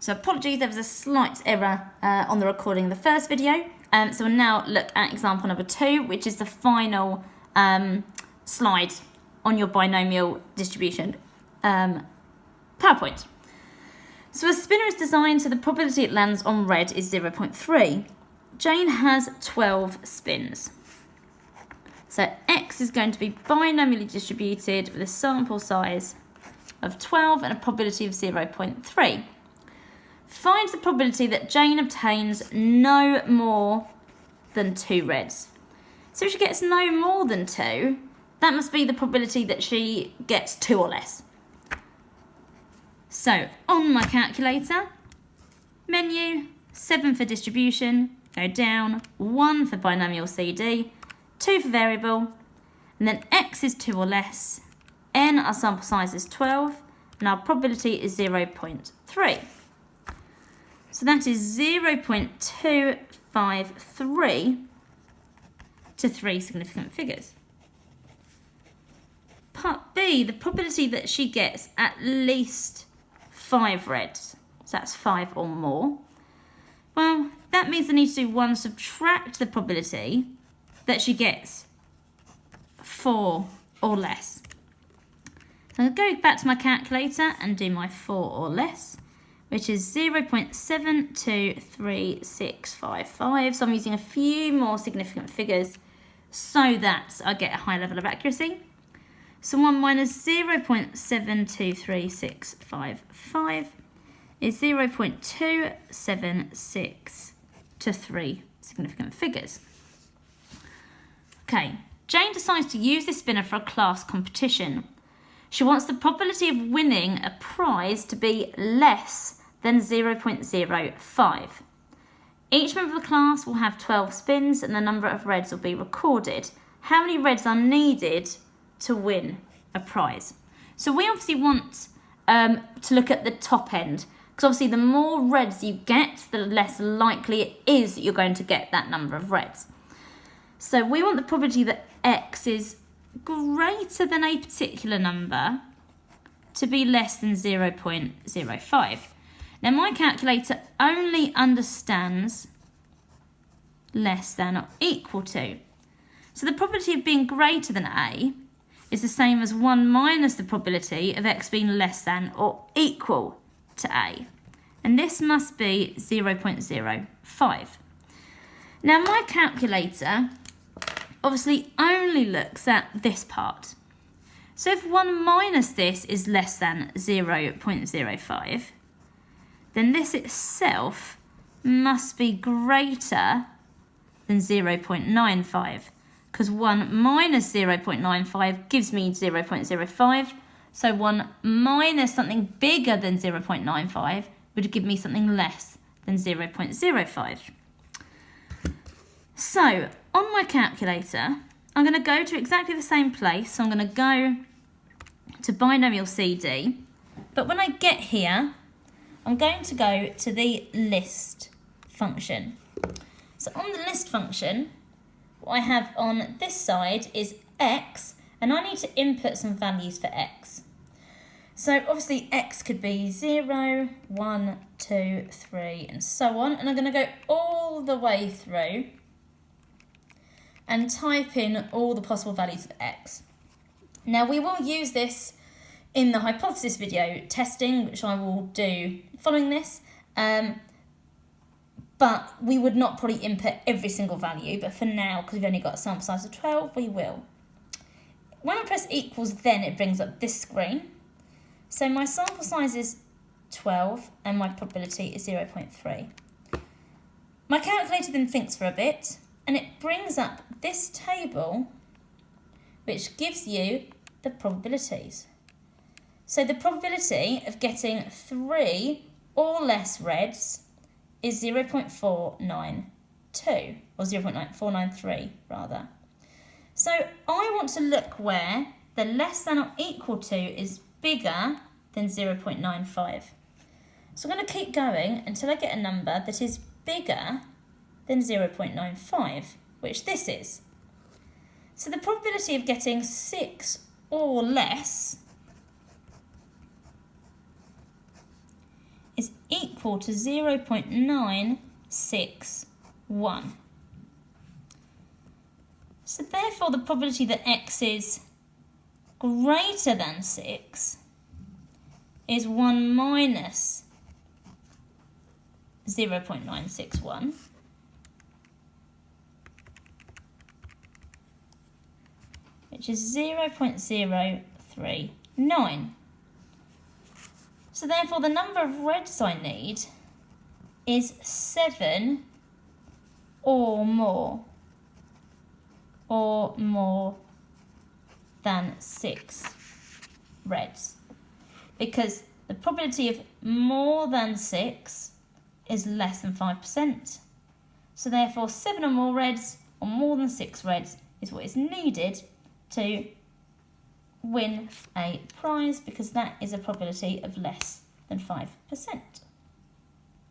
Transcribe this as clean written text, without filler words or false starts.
So apologies, there was a slight error on the recording of the first video. So we'll now look at example number 2, which is the final slide on your binomial distribution PowerPoint. So a spinner is designed so the probability it lands on red is 0.3. Jane has 12 spins. So X is going to be binomially distributed with a sample size of 12 and a probability of 0.3. Find the probability that Jane obtains no more than 2 reds. So if she gets no more than 2, that must be the probability that she gets 2 or less. So on my calculator, menu, 7 for distribution, go down, 1 for binomial CD, 2 for variable, and then X is 2 or less, N, our sample size is 12, and our probability is 0.3. So that is 0.253 to 3 significant figures. Part B, the probability that she gets at least 5 reds, so that's 5 or more. Well, that means I need to do 1, subtract the probability that she gets 4 or less. So I'm going to go back to my calculator and do my 4 or less, which is 0.72365. So I'm using a few more significant figures so that I get a high level of accuracy. So 1 minus 0.72365 is 0.276 to 3 significant figures. Okay, Jane decides to use this spinner for a class competition. She wants the probability of winning a prize to be less than 0.05. Each member of the class will have 12 spins and the number of reds will be recorded. How many reds are needed to win a prize? So we obviously want to look at the top end, because obviously the more reds you get, the less likely it is that you're going to get that number of reds. So we want the probability that X is greater than a particular number to be less than 0.05. Now my calculator only understands less than or equal to. So the probability of being greater than A is the same as 1 minus the probability of X being less than or equal to A. And this must be 0.05. Now my calculator obviously only looks at this part. So if 1 minus this is less than 0.05, then this itself must be greater than 0.95, because 1 minus 0.95 gives me 0.05, so 1 minus something bigger than 0.95 would give me something less than 0.05. So on my calculator, I'm going to go to exactly the same place. So I'm going to go to binomial CD, but when I get here, I'm going to go to the list function. So on the list function, what I have on this side is X, and I need to input some values for X. So obviously X could be 0, 1, 2, 3, and so on. And I'm going to go all the way through and type in all the possible values of X. Now we will use this in the hypothesis video testing, which I will do following this, but we would not probably input every single value, but for now, because we've only got a sample size of 12, we will. When I press equals, then it brings up this screen. So my sample size is 12 and my probability is 0.3. My calculator then thinks for a bit, and it brings up this table, which gives you the probabilities. So the probability of getting 3 or less reds is 0.492, or 0.493 rather. So I want to look where the less than or equal to is bigger than 0.95. So I'm going to keep going until I get a number that is bigger than 0.95, which this is. So the probability of getting 6 or less is equal equal to 0.961. So therefore the probability that x is greater than 6 is 1 minus 0.961, which is 0.039. So therefore the number of reds I need is 7 or more than 6 reds, because the probability of more than 6 is less than 5%. So therefore 7 or more reds or more than 6 reds is what is needed to win a prize, because that is a probability of less than 5%.